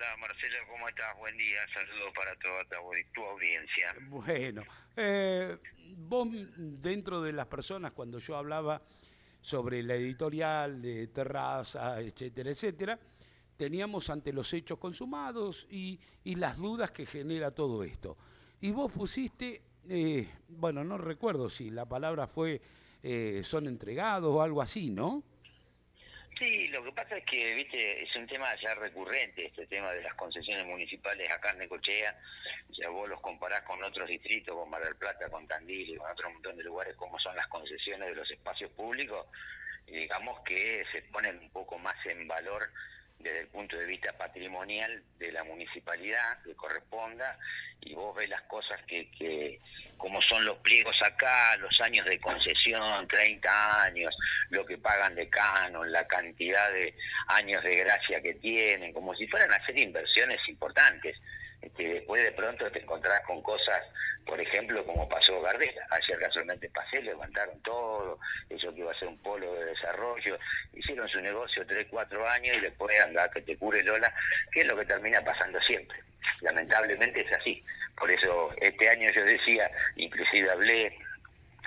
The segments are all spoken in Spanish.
Hola Marcelo, ¿cómo estás? Buen día, saludos para toda tu audiencia. Bueno, vos dentro de las personas, cuando yo hablaba sobre la editorial de Terraza, etcétera, etcétera, teníamos ante los hechos consumados y las dudas que genera todo esto. Y vos pusiste, bueno, no recuerdo si la palabra fue son entregados o algo así, ¿no? Sí, lo que pasa es que, viste, es un tema ya recurrente, este tema de las concesiones municipales acá en Necochea. Ya vos los comparás con otros distritos, con Mar del Plata, con Tandil y con otro montón de lugares, como son las concesiones de los espacios públicos, y digamos que se ponen un poco más en valor desde el punto de vista patrimonial de la municipalidad que corresponda, y vos ves las cosas que como son los pliegos acá, los años de concesión, 30 años, lo que pagan de canon, la cantidad de años de gracia que tienen, como si fueran a hacer inversiones importantes. Después de pronto te encontrás con cosas, por ejemplo, como pasó Gardela. Ayer casualmente pasé, levantaron todo, eso que iba a ser un polo de desarrollo, hicieron su negocio 3 4 años y después anda que te cure Lola, que es lo que termina pasando siempre. Lamentablemente es así. Por eso este año yo decía, inclusive hablé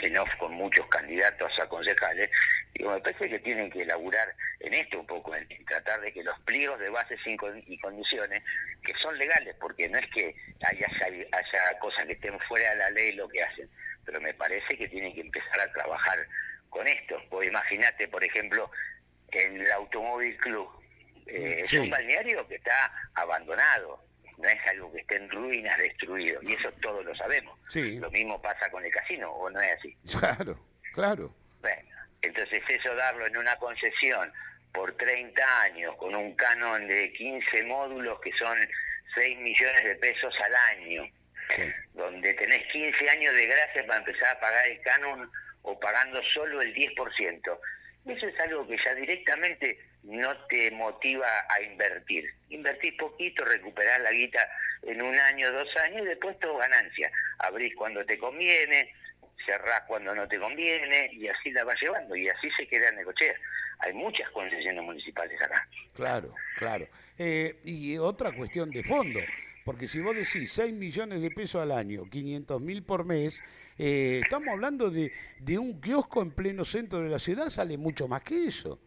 en off con muchos candidatos a concejales, digo, me parece que tienen que elaborar en esto un poco, en tratar de que los pliegos de bases y condiciones, que son legales, porque no es que haya cosas que estén fuera de la ley lo que hacen, pero me parece que tienen que empezar a trabajar con esto. Vos imaginate, por ejemplo, el Automóvil Club, es un Sí, balneario que está abandonado, no es algo que esté en ruinas, destruido, y eso todos lo sabemos. sí, Lo mismo pasa con el casino, ¿o no es así? claro, claro. Bueno, entonces eso darlo en una concesión por 30 años, con un canon de 15 módulos que son 6 millones de pesos al año, Sí, donde tenés 15 años de gracia para empezar a pagar el canon o pagando solo el 10%. Eso es algo que ya directamente no te motiva a invertir. Invertís poquito, recuperás la guita en un año, 2 años y después todo ganancia. Abrís cuando te conviene, cerrás cuando no te conviene y así la vas llevando y así se queda en Necochea. Hay muchas concesiones municipales acá. claro, claro. Y otra cuestión de fondo, porque si vos decís 6 millones de pesos al año, 500.000 por mes, estamos hablando de un kiosco en pleno centro de la ciudad, sale mucho más que eso.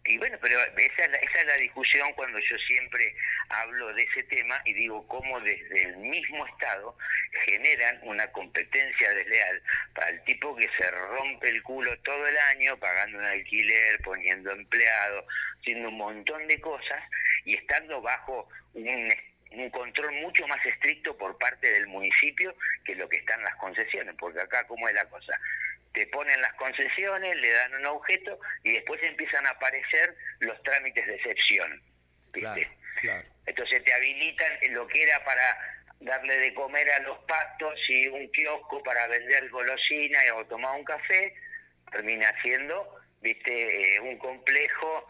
Y bueno, pero esa es la discusión cuando yo siempre hablo de ese tema y digo cómo desde el mismo Estado generan una competencia desleal para el tipo que se rompe el culo todo el año pagando un alquiler, poniendo empleados, haciendo un montón de cosas y estando bajo un control mucho más estricto por parte del municipio que lo que están las concesiones, porque acá cómo es la cosa, te ponen las concesiones, le dan un objeto y después empiezan a aparecer los trámites de excepción, Claro, ¿viste? claro. Entonces te habilitan lo que era para darle de comer a los patos y un kiosco para vender golosina o tomar un café, termina siendo, viste, un complejo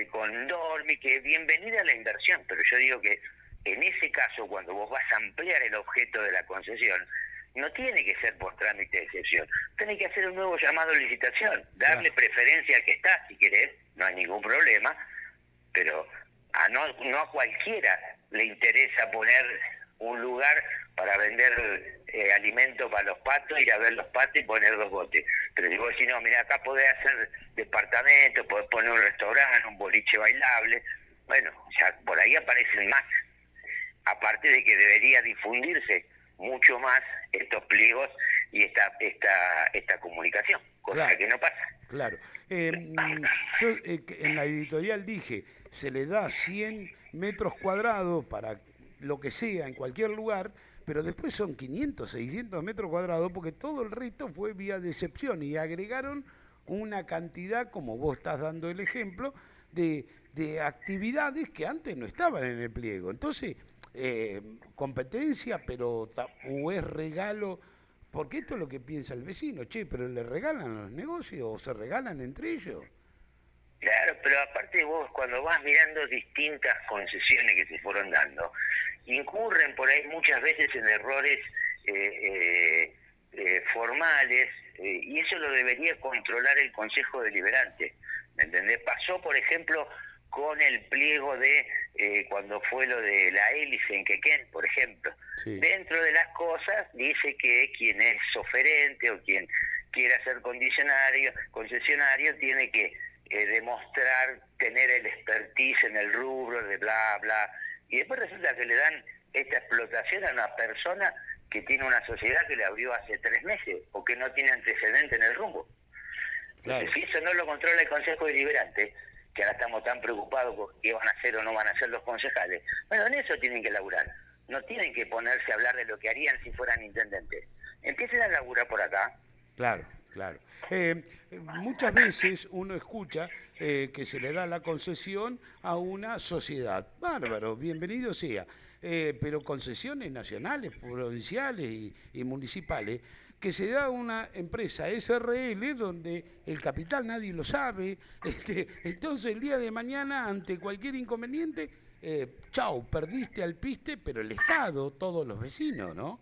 con dormi, que bienvenida a la inversión, pero yo digo que en ese caso, cuando vos vas a ampliar el objeto de la concesión, no tiene que ser por trámite de excepción, tiene que hacer un nuevo llamado a licitación, darle Claro. preferencia al que está, si querés, no hay ningún problema, pero no a cualquiera le interesa poner un lugar para vender alimento para los patos, ir a ver los patos y poner 2 botes. Pero si vos decís, no, mira, acá podés hacer departamentos, podés poner un restaurante, un boliche bailable, bueno, ya por ahí aparecen más. Aparte de que debería difundirse mucho más estos pliegos y esta comunicación, cosa Claro, que no pasa. claro. Yo en la editorial dije, se le da 100 metros cuadrados para lo que sea en cualquier lugar, pero después son 500, 600 metros cuadrados porque todo el resto fue vía decepción y agregaron una cantidad, como vos estás dando el ejemplo, de actividades que antes no estaban en el pliego. Entonces, competencia, pero o es regalo porque esto es lo que piensa el vecino, che, pero le regalan los negocios o se regalan entre ellos. Claro, pero aparte vos cuando vas mirando distintas concesiones que se fueron dando, incurren por ahí muchas veces en errores formales, y eso lo debería controlar el Consejo Deliberante. ¿Me entendés? Pasó, por ejemplo, con el pliego de cuando fue lo de la hélice en Quequén, por ejemplo. Sí. Dentro de las cosas dice que quien es oferente o quien quiera ser concesionario tiene que demostrar tener el expertise en el rubro de bla, bla. Y después resulta que le dan esta explotación a una persona que tiene una sociedad que le abrió hace 3 meses o que no tiene antecedente en el rumbo. Entonces, si eso no lo controla el Consejo Deliberante, que ahora estamos tan preocupados por qué van a hacer o no van a hacer los concejales, bueno, en eso tienen que laburar. No tienen que ponerse a hablar de lo que harían si fueran intendentes. Empiecen a laburar por acá. Claro, claro. Muchas veces uno escucha que se le da la concesión a una sociedad. Bárbaro, bienvenido sea. Pero concesiones nacionales, provinciales y municipales, que se da a una empresa SRL donde el capital nadie lo sabe. Entonces el día de mañana, ante cualquier inconveniente, chau, perdiste al piste, pero el Estado, todos los vecinos, ¿no?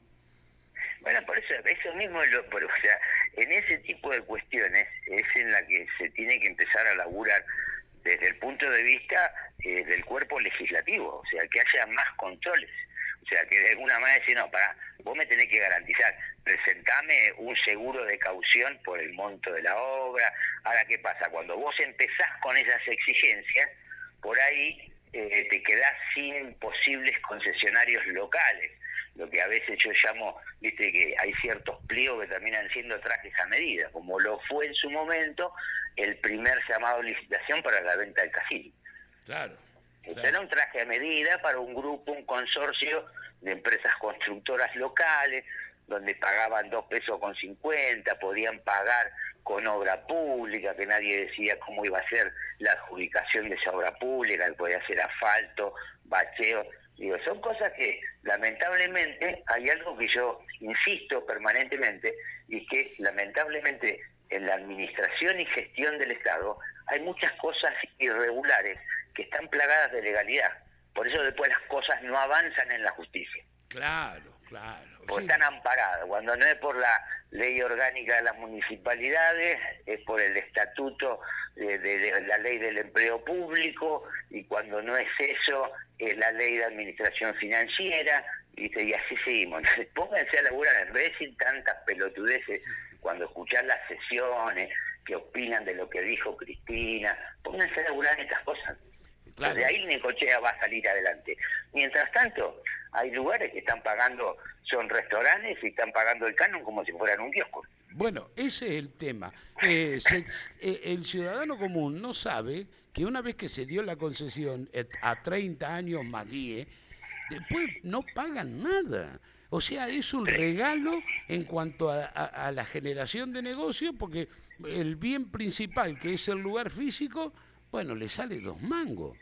Bueno, por eso mismo, o sea, en ese tipo de cuestiones es en la que se tiene que empezar a laburar desde el punto de vista del cuerpo legislativo, o sea, que haya más controles. O sea, que de alguna manera decir, no, pará, vos me tenés que garantizar, presentame un seguro de caución por el monto de la obra. Ahora, ¿qué pasa? Cuando vos empezás con esas exigencias, por ahí te quedás sin posibles concesionarios locales. Lo que a veces yo llamo, viste que hay ciertos pliegos que terminan siendo trajes a medida, como lo fue en su momento el primer llamado a licitación para la venta del casino. Claro. Este era un traje a medida para un grupo, un consorcio de empresas constructoras locales, donde pagaban 2,50 pesos, podían pagar con obra pública, que nadie decía cómo iba a ser la adjudicación de esa obra pública, que podía ser asfalto, bacheo. Digo, son cosas que lamentablemente hay algo que yo insisto permanentemente, y que lamentablemente en la administración y gestión del Estado hay muchas cosas irregulares que están plagadas de legalidad. Por eso después las cosas no avanzan en la justicia. Claro, claro. Porque Sí. están amparadas. Cuando no es por la ley orgánica de las municipalidades, es por el estatuto de la ley del empleo público, y cuando no es eso, es la ley de administración financiera, ¿viste? Y así seguimos. Entonces, pónganse a laburar, en vez de decir tantas pelotudeces, cuando escuchás las sesiones, que opinan de lo que dijo Cristina, pónganse a laburar en estas cosas. Claro. De ahí Necochea va a salir adelante. Mientras tanto, hay lugares que están pagando, son restaurantes y están pagando el canon como si fueran un kiosco. Bueno, ese es el tema. El ciudadano común no sabe que una vez que se dio la concesión a 30 años más 10, después no pagan nada. O sea, es un regalo en cuanto a la generación de negocio, porque el bien principal, que es el lugar físico, bueno, le sale 2 mangos.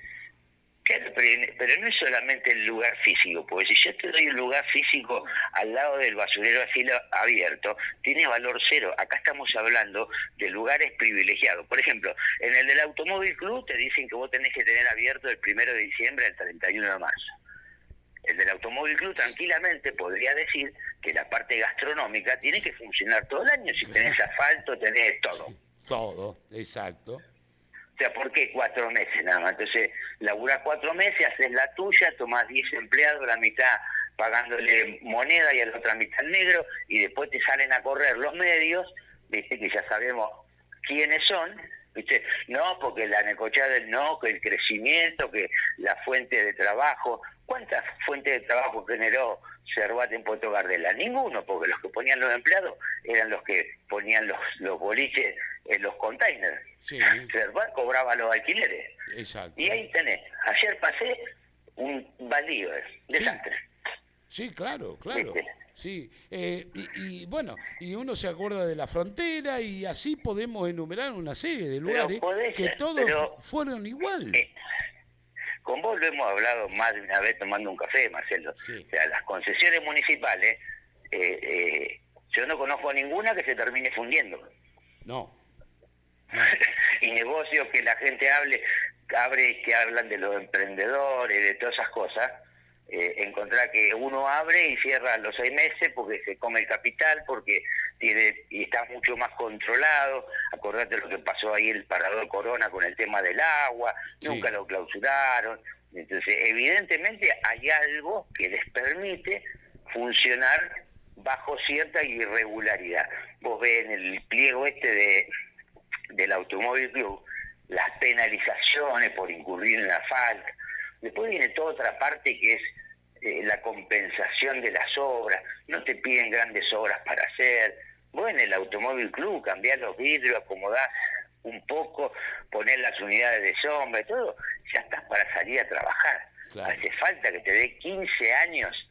Claro, pero no es solamente el lugar físico, porque si yo te doy un lugar físico al lado del basurero a cielo abierto, tiene valor cero. Acá estamos hablando de lugares privilegiados. Por ejemplo, en el del Automóvil Club te dicen que vos tenés que tener abierto el 1 de diciembre al 31 de marzo. El del Automóvil Club tranquilamente podría decir que la parte gastronómica tiene que funcionar todo el año. Si tenés asfalto, tenés todo. Todo, exacto. O sea, ¿por qué 4 meses nada más? Entonces, laburás 4 meses, haces la tuya, tomás 10 empleados, la mitad pagándole moneda y a la otra mitad el negro, y después te salen a correr los medios, viste, que ya sabemos quiénes son, viste, no, porque la Necochea del no, que el crecimiento, que la fuente de trabajo. ¿Cuántas fuentes de trabajo generó Cervat en Puerto Gardela? Ninguno, porque los que ponían los empleados eran los que ponían los boliches en los containers. Sí. Cervat cobraba los alquileres. Exacto. Y ahí tenés, ayer pasé un baldío, desastre. Sí, claro, claro. ¿Viste? Sí, y bueno, y uno se acuerda de la frontera y así podemos enumerar una serie de lugares que todos fueron igual. Con vos lo hemos hablado más de una vez tomando un café, Marcelo. Sí. O sea, las concesiones municipales, yo no conozco ninguna que se termine fundiendo. No. Y negocios que la gente abre, que hablan de los emprendedores, de todas esas cosas, encontrar que uno abre y cierra a los 6 meses porque se come el capital, porque y está mucho más controlado. Acordate lo que pasó ahí el Parador Corona con el tema del agua, Sí, nunca lo clausuraron. Entonces, evidentemente hay algo que les permite funcionar bajo cierta irregularidad. Vos ves en el pliego del Automóvil Club las penalizaciones por incurrir en la falta. Después viene toda otra parte que es la compensación de las obras. No te piden grandes obras para hacer. Vos en el Automóvil Club cambiás los vidrios, acomodás un poco, poner las unidades de sombra y todo, ya estás para salir a trabajar. claro. Hace falta que te dé 15 años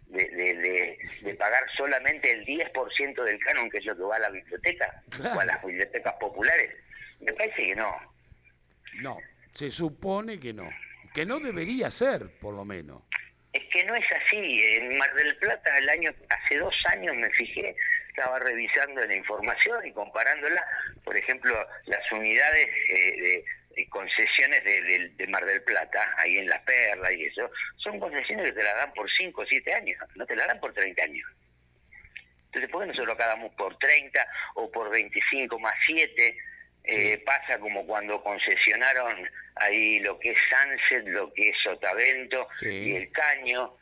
de pagar solamente el 10% del canon, que es lo que va a la biblioteca, Claro. o a las bibliotecas populares. Me parece que no. No, se supone que no debería ser, por lo menos. Es que no es así. En Mar del Plata, hace 2 años me fijé, estaba revisando la información y comparándola, por ejemplo, las unidades de concesiones de Mar del Plata, ahí en La Perla y eso, son concesiones que te las dan por 5 o 7 años, no te las dan por 30 años. Entonces, ¿por qué no se lo acabamos por 30 o por 25 más 7? Sí. Pasa como cuando concesionaron ahí lo que es Sunset, lo que es Sotavento Sí. y El Caño.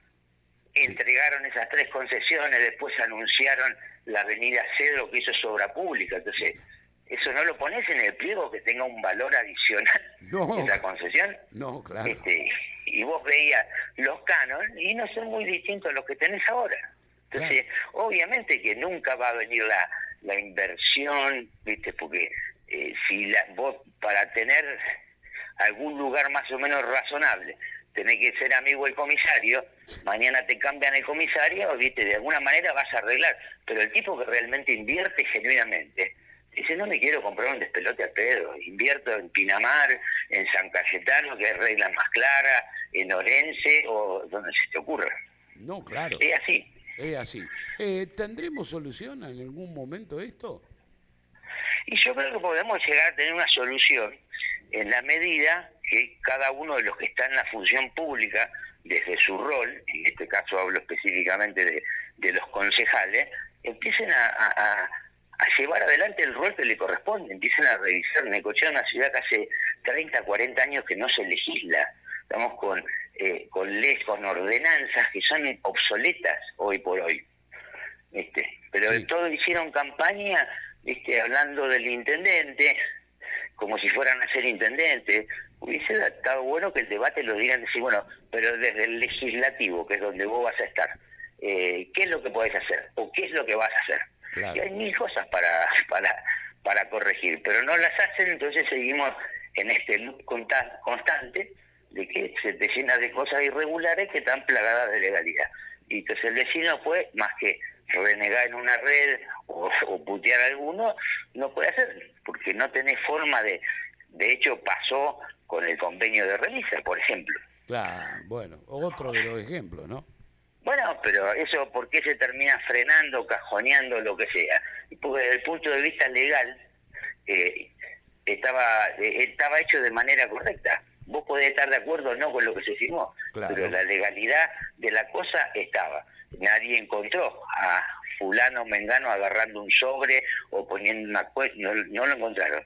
Sí. Entregaron esas 3 concesiones, después anunciaron la avenida Cedro, que eso es obra pública. Entonces, ¿eso no lo pones en el pliego que tenga un valor adicional No, esa concesión? no, claro. Y vos veías los cánones y no son muy distintos a los que tenés ahora. Entonces, obviamente que nunca va a venir la inversión, ¿viste? Porque vos para tener algún lugar más o menos razonable, tenés que ser amigo del comisario, mañana te cambian el comisario, ¿viste? De alguna manera vas a arreglar. Pero el tipo que realmente invierte genuinamente, dice, no me quiero comprar un despelote a pedo, invierto en Pinamar, en San Cayetano, que hay reglas más claras, en Orense o donde se te ocurra. No, claro. Es así. Es así. ¿Tendremos solución en algún momento esto? Y yo creo que podemos llegar a tener una solución en la medida que cada uno de los que está en la función pública, desde su rol, en este caso hablo específicamente de los concejales, empiecen a llevar adelante el rol que le corresponde, empiecen a revisar. Necochea es una ciudad que hace 30, 40 años que no se legisla. Estamos con leyes, con ordenanzas que son obsoletas hoy por hoy. Pero Sí. de todo hicieron campaña, hablando del intendente, como si fueran a ser intendentes. Hubiese estado bueno que el debate lo digan, decir, bueno, pero desde el legislativo, que es donde vos vas a estar, ¿qué es lo que podés hacer? ¿O qué es lo que vas a hacer? Claro. Y hay 1000 cosas para corregir, pero no las hacen, entonces seguimos en este loop constante de que se te llena de cosas irregulares que están plagadas de legalidad. Y entonces el vecino fue, más que renegar en una red o putear a alguno, no puede hacer, porque no tenés forma de hecho pasó con el convenio de Relisa, por ejemplo. Claro, bueno, otro de los ejemplos, ¿no? Bueno, pero eso, ¿por qué se termina frenando, cajoneando, lo que sea? Porque desde el punto de vista legal estaba hecho de manera correcta. Vos podés estar de acuerdo o no con lo que se firmó, Claro. pero la legalidad de la cosa estaba. Nadie encontró a fulano mengano agarrando un sobre o poniendo una cuesta, no lo encontraron.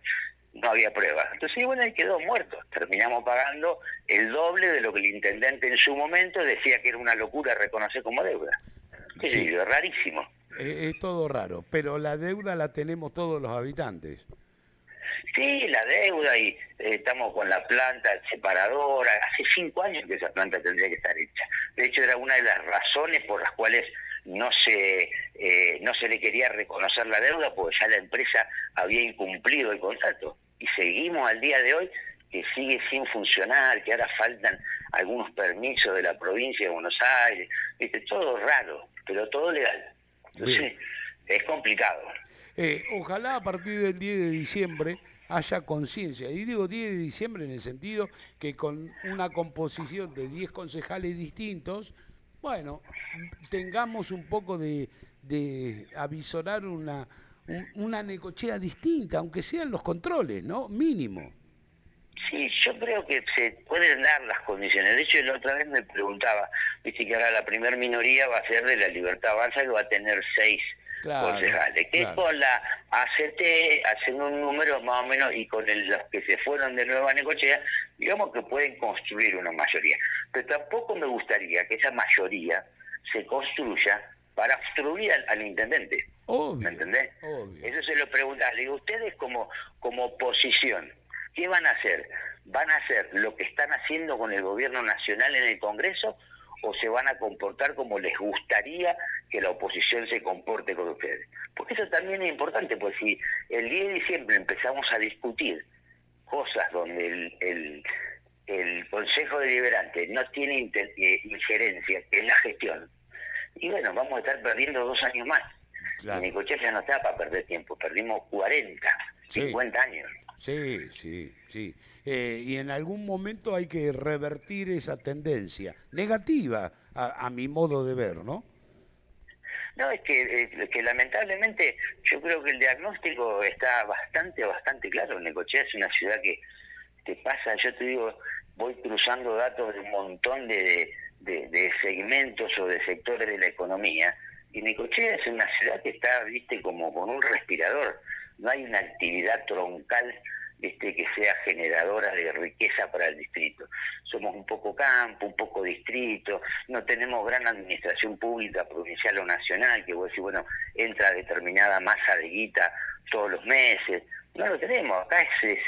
No había pruebas. Entonces, bueno, ahí quedó muerto. Terminamos pagando el doble de lo que el intendente en su momento decía que era una locura reconocer como deuda. ¿Qué Sí. sé yo? Rarísimo. Es todo raro, pero la deuda la tenemos todos los habitantes. Sí, la deuda y estamos con la planta separadora. Hace 5 años que esa planta tendría que estar hecha. De hecho, era una de las razones por las cuales no se le quería reconocer la deuda, porque ya la empresa había incumplido el contrato. Y seguimos al día de hoy que sigue sin funcionar, que ahora faltan algunos permisos de la provincia de Buenos Aires. ¿Viste? Todo raro, pero todo legal. Entonces, Bien. es complicado. Ojalá a partir del 10 de diciembre haya conciencia. Y digo 10 de diciembre en el sentido que con una composición de 10 concejales distintos, bueno, tengamos un poco de avisorar una Necochea distinta, aunque sean los controles, ¿no? Mínimo. Sí, yo creo que se pueden dar las condiciones. De hecho, la otra vez me preguntaba, viste que ahora la primer minoría va a ser de la Libertad Avanza, que va a tener 6 Claro, concejales, que claro. con la ACT hacen un número más o menos y con los que se fueron de nuevo a Necochea, digamos que pueden construir una mayoría. Pero tampoco me gustaría que esa mayoría se construya para obstruir al intendente. ¿Me Obvio, entendés? obvio. Eso se lo preguntaba. Le digo, ustedes como oposición, ¿qué van a hacer? ¿Van a hacer lo que están haciendo con el gobierno nacional en el Congreso o se van a comportar como les gustaría que la oposición se comporte con ustedes? Porque eso también es importante, pues si el 10 de diciembre empezamos a discutir cosas donde el Consejo Deliberante no tiene injerencia en la gestión, y bueno, vamos a estar perdiendo 2 años más. Y Claro. Necochea ya no está para perder tiempo, perdimos 40, Sí, 50 años. sí, sí, sí. Y en algún momento hay que revertir esa tendencia negativa, a mi modo de ver, ¿no? No, es que lamentablemente yo creo que el diagnóstico está bastante claro. Necochea es una ciudad que te pasa, yo te digo, voy cruzando datos de un montón de segmentos o de sectores de la economía, y Necochea es una ciudad que está, viste, como con un respirador. No hay una actividad troncal que sea generadora de riqueza para el distrito. Somos un poco campo, un poco distrito, no tenemos gran administración pública provincial o nacional, que vos decís, bueno, entra determinada masa de guita todos los meses. No lo tenemos, acá es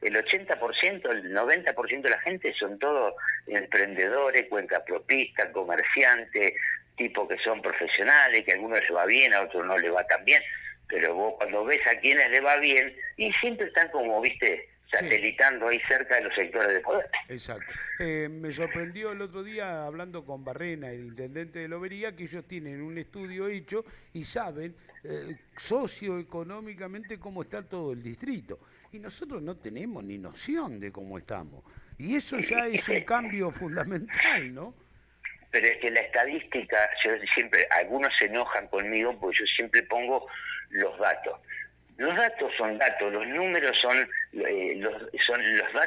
el 80%, el 90% de la gente son todos emprendedores, cuentapropistas, comerciantes, tipos que son profesionales, que a algunos les va bien, a otros no les va tan bien, pero vos cuando ves a quienes les va bien, y siempre están como, viste, Sí, satelitando ahí cerca de los sectores de poder. exacto. Me sorprendió el otro día hablando con Barrena, el intendente de Lobería, que ellos tienen un estudio hecho y saben socioeconómicamente cómo está todo el distrito. Y nosotros no tenemos ni noción de cómo estamos. Y eso ya es un cambio fundamental, ¿no? Pero es que la estadística, yo siempre, algunos se enojan conmigo porque yo siempre pongo los datos. Los datos son datos, los números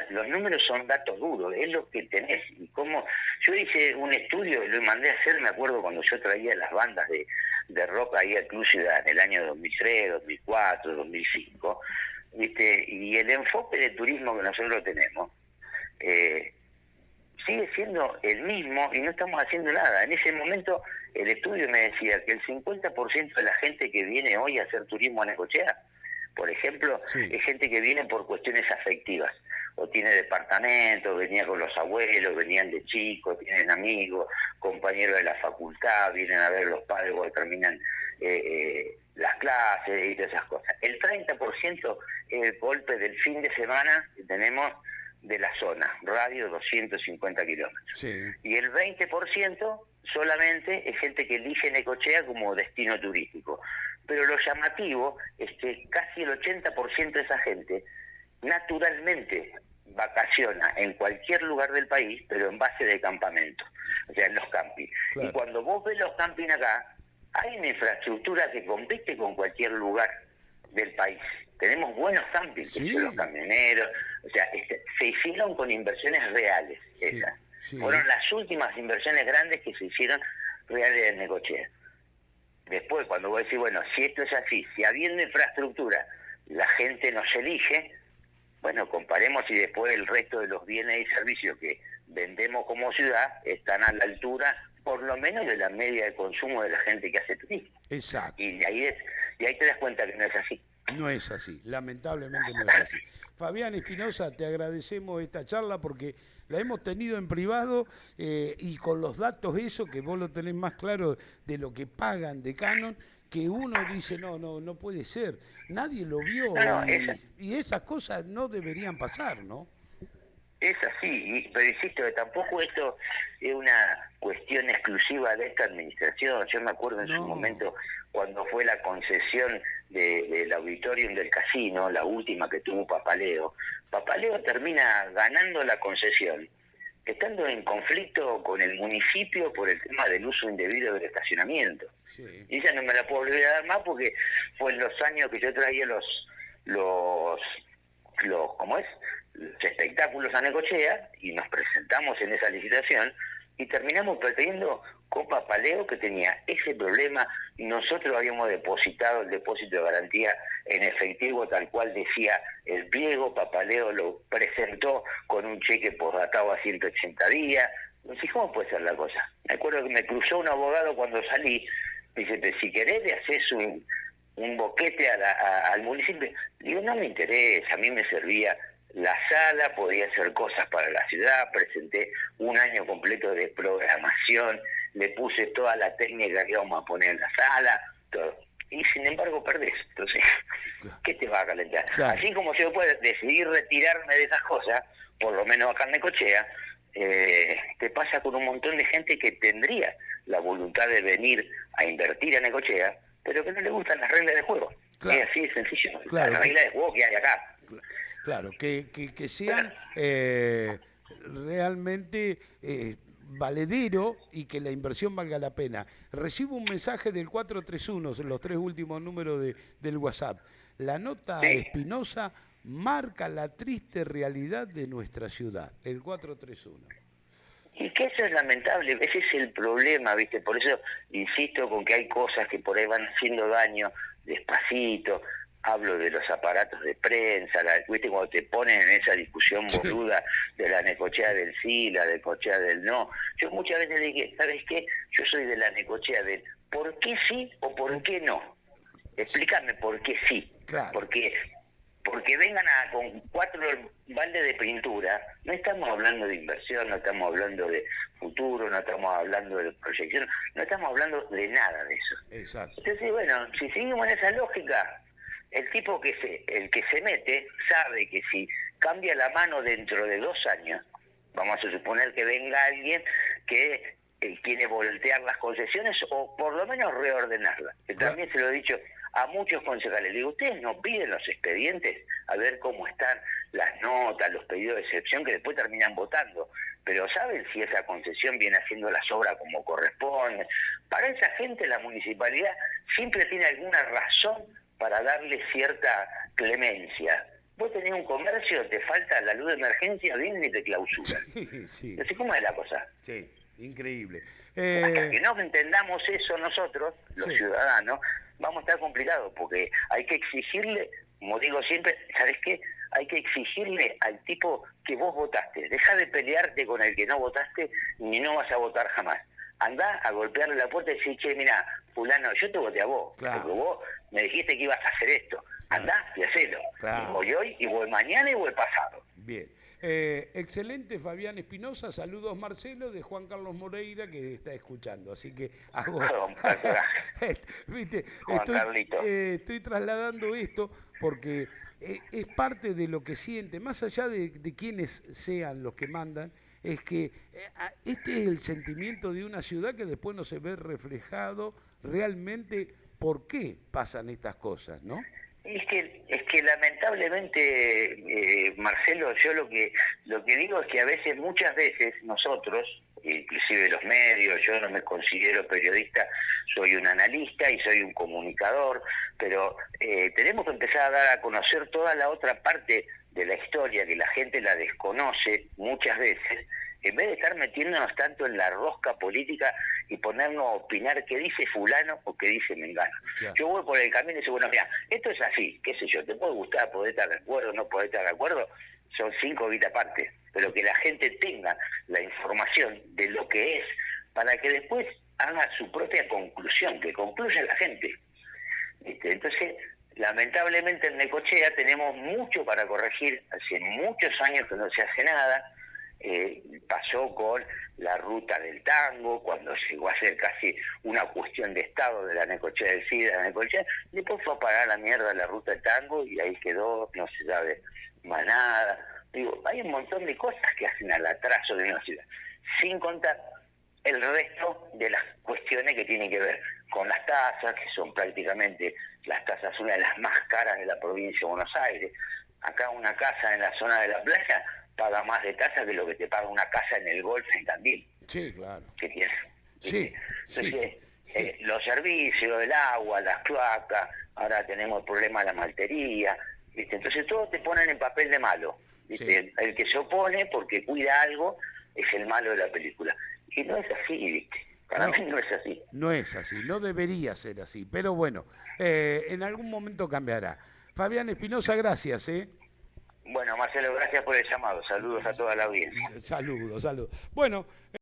los números son datos duros, es lo que tenés. Y como yo hice un estudio, lo mandé a hacer, me acuerdo cuando yo traía las bandas de rock ahí al Club Ciudad en el año 2003, 2004, 2005, ¿viste? Y el enfoque de turismo que nosotros tenemos, eh, sigue siendo el mismo y no estamos haciendo nada. En ese momento el estudio me decía que el 50% de la gente que viene hoy a hacer turismo a Necochea, por ejemplo, Sí, es gente que viene por cuestiones afectivas, o tiene departamentos, venía con los abuelos, venían de chicos, tienen amigos, compañeros de la facultad, vienen a ver a los padres cuando terminan las clases y todas esas cosas. El 30% es el golpe del fin de semana que tenemos de la zona, radio 250 kilómetros. sí, Y el 20% solamente es gente que elige Necochea como destino turístico. Pero lo llamativo es que casi el 80% de esa gente naturalmente vacaciona en cualquier lugar del país, pero en base de campamento, o sea, en los campings. Y claro. cuando vos ves los campings acá, hay una infraestructura que compite con cualquier lugar del país. Tenemos buenos campings, que son los Sí, camioneros, o sea, se hicieron con inversiones reales sí, esas. sí, Fueron las últimas inversiones grandes que se hicieron reales en Necochea. Después, cuando vos decís, bueno, si esto es así, si habiendo infraestructura la gente nos elige, bueno, comparemos y después el resto de los bienes y servicios que vendemos como ciudad están a la altura, por lo menos, de la media de consumo de la gente que hace turismo. exacto. Y ahí te das cuenta que no es así. No es así, lamentablemente no es así. Fabián Espinosa, te agradecemos esta charla porque la hemos tenido en privado y con los datos eso, que vos lo tenés más claro de lo que pagan de Canon, que uno dice, no, no, no puede ser, nadie lo No, vio no, y esas cosas no deberían pasar, ¿no? es así, pero insisto, que tampoco esto es una cuestión exclusiva de esta administración. Yo me acuerdo en su No, momento cuando fue la concesión del auditorium del casino, la última que tuvo Papaleo. Papaleo termina ganando la concesión, estando en conflicto con el municipio por el tema del uso indebido del estacionamiento. sí, Y esa no me la puedo volver a dar más porque fue en los años que yo traía los ¿cómo es? Los espectáculos a Necochea y nos presentamos en esa licitación y terminamos perdiendo con Papaleo, que tenía ese problema. Nosotros habíamos depositado el depósito de garantía en efectivo, tal cual decía el pliego. Papaleo lo presentó con un cheque postdatado a 180 días. Entonces, ¿cómo puede ser la cosa? Me acuerdo que me cruzó un abogado cuando salí, me dice, pero si querés le haces un boquete al municipio. Digo, no me interesa, a mí me servía la sala, podía hacer cosas para la ciudad, presenté un año completo de programación, le puse toda la técnica que íbamos a poner en la sala, todo. Y sin embargo perdés. Entonces, ¿qué te va a calentar? Claro. Así como yo puedo decidir retirarme de esas cosas, por lo menos acá en Necochea, te pasa con un montón de gente que tendría la voluntad de venir a invertir en Necochea, pero que no le gustan las reglas de juego. Claro. Es así de sencillo. Claro. Las reglas de juego que hay acá. Claro, que sean realmente valedero y que la inversión valga la pena. Recibo un mensaje del 431, los 3 últimos números del WhatsApp. La nota Sí. Espinosa marca la triste realidad de nuestra ciudad, el 431. Y que eso es lamentable, ese es el problema, ¿viste? Por eso insisto con que hay cosas que por ahí van haciendo daño despacito. Hablo de los aparatos de prensa, ¿viste? Cuando te ponen en esa discusión boluda de la Necochea del sí, la Necochea del no. Yo muchas veces le dije, ¿sabes qué? Yo soy de la Necochea del ¿por qué sí o por qué no? Explícame por qué sí. Claro. Porque vengan con 4 baldes de pintura, no estamos hablando de inversión, no estamos hablando de futuro, no estamos hablando de proyección, no estamos hablando de nada de eso. Exacto. Entonces, bueno, si seguimos en esa lógica, el tipo el que se mete sabe que si cambia la mano dentro de 2 años, vamos a suponer que venga alguien que quiere voltear las concesiones o por lo menos reordenarlas. Que también se lo he dicho a muchos concejales. Le digo, ustedes no piden los expedientes a ver cómo están las notas, los pedidos de excepción que después terminan votando, pero ¿saben si esa concesión viene haciendo las obras como corresponde? Para esa gente la municipalidad siempre tiene alguna razón para darle cierta clemencia. Vos tenés un comercio, te falta la luz de emergencia, vienen y te clausuran. Sí. Entonces, ¿cómo es la cosa? Sí, increíble. Hasta que no entendamos eso nosotros, los ciudadanos, vamos a estar complicados, porque hay que exigirle, como digo siempre, ¿sabes qué? Hay que exigirle al tipo que vos votaste. Deja de pelearte con el que no votaste ni no vas a votar jamás. Andá a golpearle la puerta y decir, che, mira, fulano, yo te voté a vos, claro, porque vos me dijiste que ibas a hacer esto. Andá y hacelo. Claro. Voy hoy y voy mañana y voy pasado. Bien. Excelente, Fabián Espinosa. Saludos, Marcelo, de Juan Carlos Moreira, que está escuchando. Así que hago... ¿Viste? Estoy trasladando esto porque es parte de lo que siente, más allá de quienes sean los que mandan, es que este es el sentimiento de una ciudad que después no se ve reflejado realmente por qué pasan estas cosas, ¿no? Es que lamentablemente, Marcelo, yo lo que digo es que a veces, muchas veces, nosotros, inclusive los medios, yo no me considero periodista, soy un analista y soy un comunicador, pero tenemos que empezar a dar a conocer toda la otra parte de la historia que la gente la desconoce muchas veces, en vez de estar metiéndonos tanto en la rosca política y ponernos a opinar qué dice fulano o qué dice mengano. Ya. Yo voy por el camino y digo, bueno, mira, esto es así, qué sé yo, te puede gustar, poder estar de acuerdo, no poder estar de acuerdo, son 5 vidas aparte, pero que la gente tenga la información de lo que es, para que después haga su propia conclusión, que concluya la gente. Entonces, lamentablemente en Necochea tenemos mucho para corregir, hace muchos años que no se hace nada. Pasó con la ruta del tango, cuando llegó a ser casi una cuestión de estado de la Necochea del CID, de la Necochea, después fue a parar la mierda la ruta del tango y ahí quedó, no se sabe más nada. Digo, hay un montón de cosas que hacen al atraso de una ciudad, sin contar el resto de las cuestiones que tienen que ver con las tasas, que son prácticamente las tasas una de las más caras de la provincia de Buenos Aires. Acá una casa en la zona de la playa paga más de tasa que lo que te paga una casa en el Golf en Tandil. Sí, claro. ¿Qué tienes? Sí, entonces, los servicios, el agua, las cloacas, ahora tenemos el problema de la maltería, ¿viste? Entonces todos te ponen en papel de malo, ¿viste? Sí. El que se opone porque cuida algo es el malo de la película. Y no es así, ¿viste? Para No, mí no es así. no es así, no debería ser así, pero bueno, en algún momento cambiará. Fabián Espinosa, gracias, ¿eh? Bueno, Marcelo, gracias por el llamado. Saludos a toda la audiencia. Saludos, saludos. Bueno.